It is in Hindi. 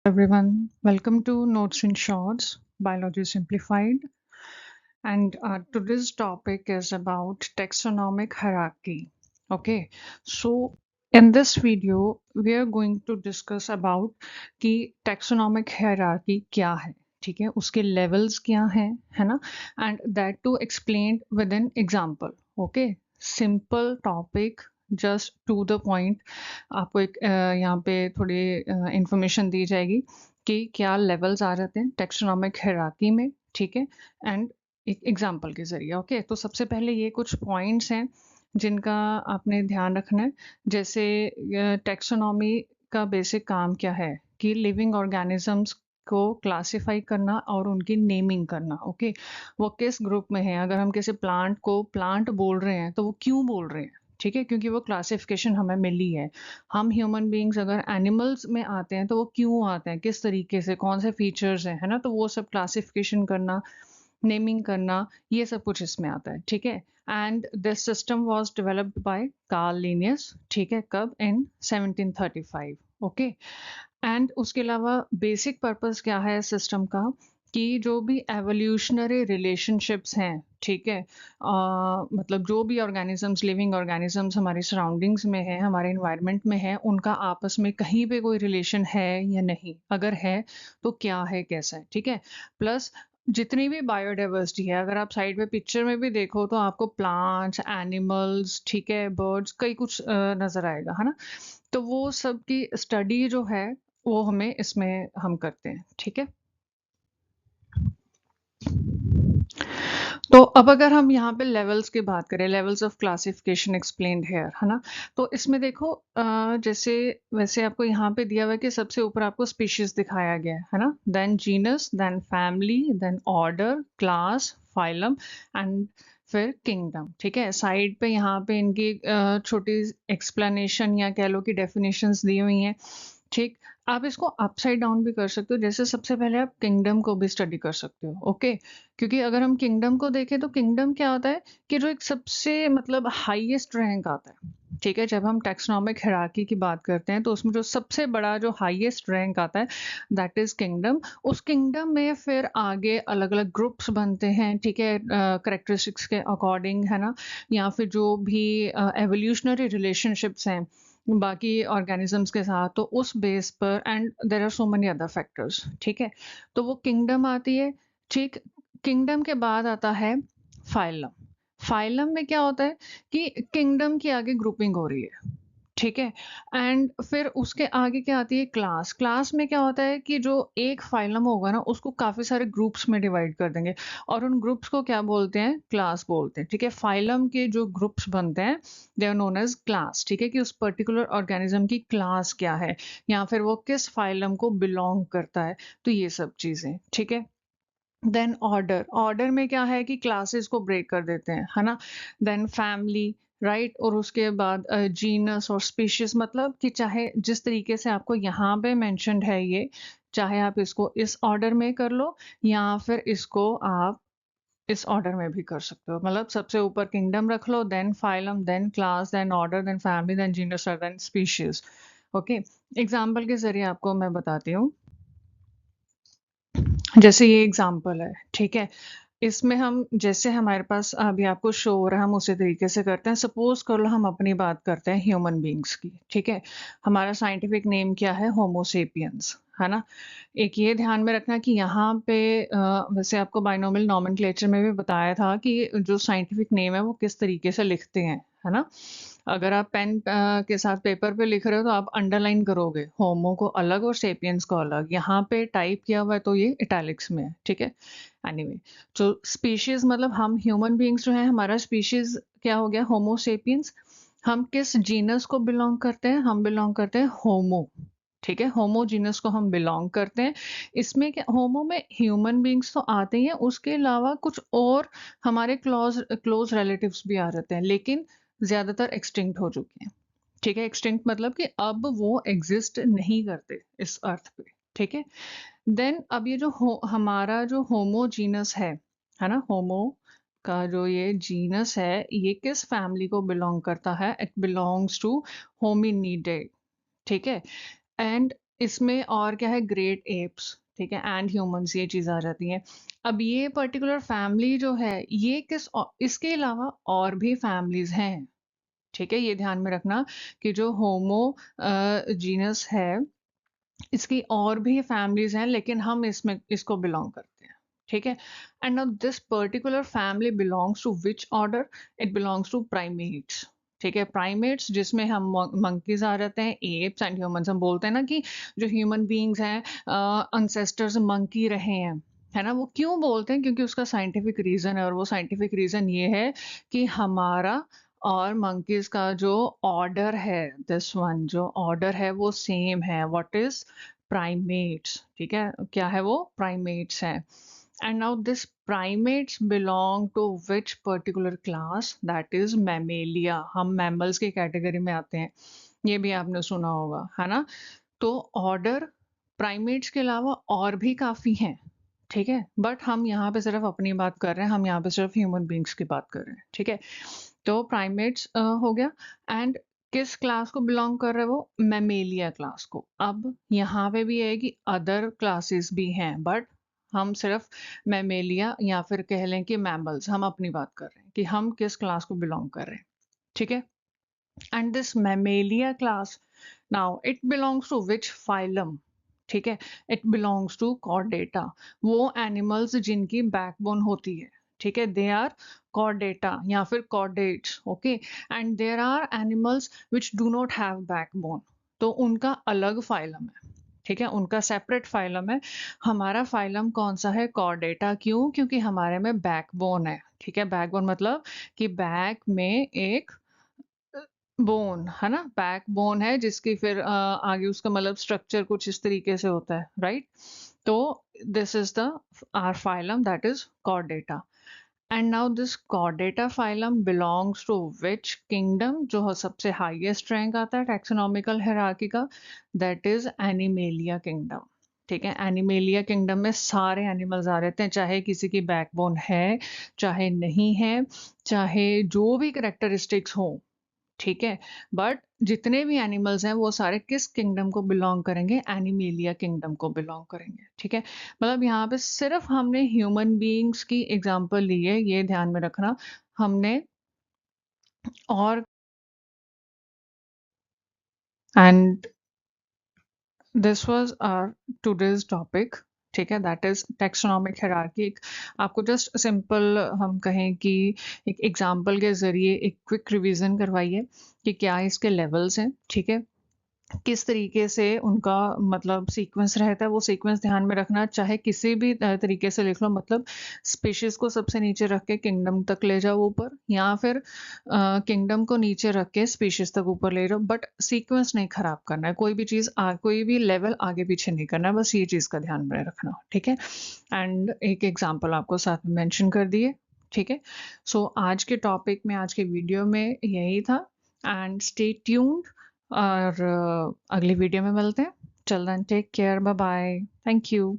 Everyone, welcome to Notes in Shorts, Biology Simplified. And today's topic is about taxonomic hierarchy. Okay, so in this video, we are going to discuss about कि taxonomic hierarchy क्या है, ठीक है, उसके levels क्या हैं, है ना, and that too explained with an example. Okay, simple topic, just to the point. आपको एक यहाँ पे थोड़ी इंफॉर्मेशन दी जाएगी कि क्या लेवल्स आ जाते हैं टेक्सोनॉमिक हायरार्की में, ठीक है, एंड एक एग्जांपल के जरिए. ओके, तो सबसे पहले ये कुछ पॉइंट्स हैं जिनका आपने ध्यान रखना है. जैसे टेक्सोनॉमी का बेसिक काम क्या है कि लिविंग ऑर्गेनिजम्स को क्लासिफाई करना और उनकी नेमिंग करना. ओके, वो किस ग्रुप में है. अगर हम किसी प्लांट को प्लांट बोल रहे हैं तो वो क्यों बोल रहे हैं, ठीक है, क्योंकि वो क्लासिफिकेशन हमें मिली है. हम ह्यूमन बीइंग्स अगर एनिमल्स में आते हैं तो वो क्यों आते हैं, किस तरीके से, कौन से फीचर्स हैं, है ना, तो वो सब क्लासिफिकेशन करना, नेमिंग करना, ये सब कुछ इसमें आता है, ठीक है. And this system was developed by Karl Linnaeus, ठीक है, कब, इन 1735. ओके, एंड उसके अलावा बेसिक पर्पस क्या है सिस्टम का कि जो भी एवोल्यूशनरी रिलेशनशिप्स हैं, ठीक है, मतलब जो भी ऑर्गेनिजम्स, लिविंग ऑर्गेनिजम्स हमारी सराउंडिंग्स में है, हमारे इन्वायरमेंट में है, उनका आपस में कहीं पे कोई रिलेशन है या नहीं, अगर है तो क्या है, कैसा है, ठीक है. प्लस जितनी भी बायोडाइवर्सिटी है, अगर आप साइड में पिक्चर में भी देखो तो आपको प्लांट्स, एनिमल्स, ठीक है, बर्ड्स, कई कुछ नजर आएगा, है ना. तो वो सब की स्टडी जो है वो हमें इसमें हम करते हैं, ठीक है. तो अब अगर हम यहाँ पे लेवल्स की बात करें, levels of classification explained here, है ना, तो इसमें देखो जैसे वैसे आपको यहाँ पे दिया हुआ है कि सबसे ऊपर आपको स्पीशीज दिखाया गया है ना, then genus, then family, then order, class, phylum, and फिर किंगडम, ठीक है. साइड पे यहाँ पे इनकी छोटी एक्सप्लेनेशन या कह लो कि डेफिनेशंस दी हुई हैं, ठीक. आप इसको अपसाइड डाउन भी कर सकते हो, जैसे सबसे पहले आप किंगडम को भी स्टडी कर सकते हो. ओके, क्योंकि अगर हम किंगडम को देखें तो किंगडम क्या होता है कि जो एक सबसे मतलब हाईएस्ट रैंक आता है, ठीक है. जब हम टैक्सोनॉमिक हायरार्की की बात करते हैं तो उसमें जो सबसे बड़ा जो हाईएस्ट रैंक आता है दैट इज किंगडम. उस किंगडम में फिर आगे अलग अलग ग्रुप्स बनते हैं, ठीक है, करेक्टरिस्टिक्स के अकॉर्डिंग, है ना, या फिर जो भी एवोल्यूशनरी रिलेशनशिप्स हैं बाकी ऑर्गेनिजम्स के साथ, तो उस बेस पर, and there are so many other factors, ठीक है. तो वो किंगडम आती है, ठीक. किंगडम के बाद आता है फाइलम. फाइलम में क्या होता है कि किंगडम की आगे ग्रुपिंग हो रही है, ठीक है. एंड फिर उसके आगे क्या आती है, क्लास. क्लास में क्या होता है कि जो एक फाइलम होगा ना उसको काफी सारे ग्रुप्स में डिवाइड कर देंगे और उन ग्रुप्स को क्या बोलते हैं, क्लास बोलते हैं, ठीक है. फाइलम के जो ग्रुप्स बनते हैं they are known as class, ठीक है, कि उस पर्टिकुलर ऑर्गेनिज्म की क्लास क्या है या फिर वो किस फाइलम को बिलोंग करता है, तो ये सब चीजें, ठीक है. Then order. ऑर्डर में क्या है कि क्लासेस को ब्रेक कर देते हैं, है ना. देन फैमिली, राइट, और उसके बाद जीनस और स्पीशीज, मतलब कि चाहे जिस तरीके से आपको यहाँ पे मेंशन्ड है ये, चाहे आप इसको इस ऑर्डर में कर लो या फिर इसको आप इस ऑर्डर में भी कर सकते हो. मतलब सबसे ऊपर किंगडम रख लो, then phylum, then class, then order, then family, then genus और देन स्पीशीज. ओके, एग्जाम्पल के जरिए आपको मैं बताती हूँ. जैसे ये एग्जाम्पल है, ठीक है, इसमें हम जैसे हमारे पास अभी आपको शो हो रहा है हम उसी तरीके से करते हैं. सपोज कर लो हम अपनी बात करते हैं ह्यूमन बींग्स की, ठीक है. हमारा साइंटिफिक नेम क्या है, होमोसेपियंस, है ना. एक ये ध्यान में रखना कि यहाँ पे वैसे आपको बाइनोमियल नॉमेनक्लेचर में भी बताया था कि जो साइंटिफिक नेम है वो किस तरीके से लिखते हैं, है ना. अगर आप पेन के साथ पेपर पे लिख रहे हो तो आप अंडरलाइन करोगे होमो को अलग और सेपियंस को अलग. यहाँ पे टाइप किया हुआ है तो ये इटैलिक्स में है, ठीक है. एनीवे, जो स्पीशीज मतलब हम ह्यूमन बीइंग्स जो है, हमारा स्पीशीज क्या हो गया, होमो सेपियंस. हम किस जीनस को बिलोंग करते हैं, हम बिलोंग करते हैं होमो, ठीक है, होमो जीनस को हम बिलोंग करते हैं. इसमें क्या, होमो में ह्यूमन बीइंग्स तो आते ही हैं, उसके अलावा कुछ और हमारे क्लोज क्लोज रिलेटिव्स भी आ जाते हैं, लेकिन ज्यादातर एक्सटिंक्ट हो चुके हैं, ठीक है. एक्सटिंक्ट मतलब कि अब वो एग्जिस्ट नहीं करते इस अर्थ पे, ठीक है. देन अब ये जो हमारा जो होमोजीनस है ना, होमो का जो ये जीनस है ये किस फैमिली को बिलोंग करता है, इट बिलोंग्स टू होमिनिडे, ठीक है. एंड इसमें और क्या है, ग्रेट एप्स, ठीक है, एंड ह्यूमंस, ये चीज़ आ जाती है। अब ये पर्टिकुलर फैमिली जो है, ये इसके अलावा और भी फैमिलीज़ हैं, ठीक है? ये ध्यान में रखना कि जो होमो जीनस है, इसकी और भी फैमिलीज़ हैं, लेकिन हम इसमें इसको बिलॉन्ग करते हैं, ठीक है? And now this particular family belongs to which order? It belongs to primates, ठीक है? प्राइमेट्स जिसमें हम मंकीज़ आ जाते हैं, एप्स एंड ह्यूमन्स। हम बोलते हैं ना कि जो ह्यूमन बीइंग्स हैं एंसेस्टर्स मंकी रहे हैं, है ना? वो क्यों बोलते हैं? क्योंकि उसका साइंटिफिक रीज़न है, और वो साइंटिफिक रीज़न ये है कि हमारा और मंकीज़ का जो ऑर्डर है, दिस वन जो ऑर्डर है वो सेम है। What is? प्राइमेट्स, ठीक है? क्या है वो? प्राइमेट्स है। And now this primates belong to which particular class? That is mammalia. हम मैमल्स की कैटेगरी में आते हैं। ये भी आपने सुना होगा, है ना? तो ऑर्डर प्राइमेट्स के अलावा और भी काफ़ी हैं, ठीक है? बट हम यहाँ पे सिर्फ़ अपनी बात कर रहे हैं, हम यहाँ पे सिर्फ़ ह्यूमन बीइंग्स की बात कर रहे हैं, ठीक है? तो प्राइमेट्स हो गया। एंड किस क्लास को बिलोंग कर रहा है वो? मैमेलिया क्लास को। अब यहाँ पे भी है कि अदर क्लासेस भी हैं, बट हम सिर्फ मैमेलिया या फिर कह लें कि मैमल्स, हम अपनी बात कर रहे हैं कि हम किस क्लास को बिलोंग कर रहे हैं, ठीक है? And this mammalia class, now it belongs to which phylum? ठीक है, इट बिलोंग्स टू कॉर्डेटा। वो एनिमल्स जिनकी बैकबोन होती है, ठीक है, दे आर कॉर्डेटा या फिर chordates, okay. And there are animals which do not have backbone, तो उनका अलग फाइलम है, ठीक है, उनका सेपरेट फाइलम है। हमारा फाइलम कौन सा है? कॉर्डेटा। क्यों? क्योंकि हमारे में बैकबोन है, ठीक है। बैकबोन मतलब कि बैक में एक बोन है ना, बैक बोन है जिसकी फिर आगे उसका मतलब स्ट्रक्चर कुछ इस तरीके से होता है, राइट? तो this is the our phylum, that is chordata. And now this chordata phylum belongs to which kingdom? जो सबसे हाईएस्ट रैंक आता है टैक्सोनॉमिकल हायरार्की का, दैट इज एनिमेलिया किंगडम, ठीक है। एनिमेलिया किंगडम में सारे एनिमल्स आ रहते हैं, चाहे किसी की बैकबोन है, चाहे नहीं है, चाहे जो भी करेक्टरिस्टिक्स हो, ठीक है। बट जितने भी एनिमल्स हैं वो सारे किस किंगडम को बिलोंग करेंगे? एनिमेलिया किंगडम को बिलोंग करेंगे, ठीक है। मतलब यहाँ पे सिर्फ हमने ह्यूमन बीइंग्स की एग्जांपल ली है, ये ध्यान में रखना। हमने और and this was our today's topic, ठीक है, दैट इज टैक्सोनॉमिक हायरार्की। आपको जस्ट सिंपल हम कहें कि एक एग्जांपल के जरिए एक क्विक रिवीजन करवाइए कि क्या इसके लेवल्स हैं, ठीक है, किस तरीके से उनका मतलब सीक्वेंस रहता है, वो सीक्वेंस ध्यान में रखना। चाहे किसी भी तरीके से लिख लो, मतलब स्पीशीज को सबसे नीचे रख के किंगडम तक ले जाओ ऊपर, या फिर किंगडम को नीचे रख के स्पीशीज तक ऊपर ले जाओ, बट सीक्वेंस नहीं खराब करना है। कोई भी चीज कोई भी लेवल आगे पीछे नहीं करना है, बस ये चीज का ध्यान में रखना, ठीक है। एंड एक एग्जाम्पल आपको साथ में मेंशन कर दिए, ठीक है। सो आज के टॉपिक में, आज के वीडियो में यही था। एंड स्टे ट्यून्ड, और अगली वीडियो में मिलते हैं। चल then, take care, bye bye, thank you.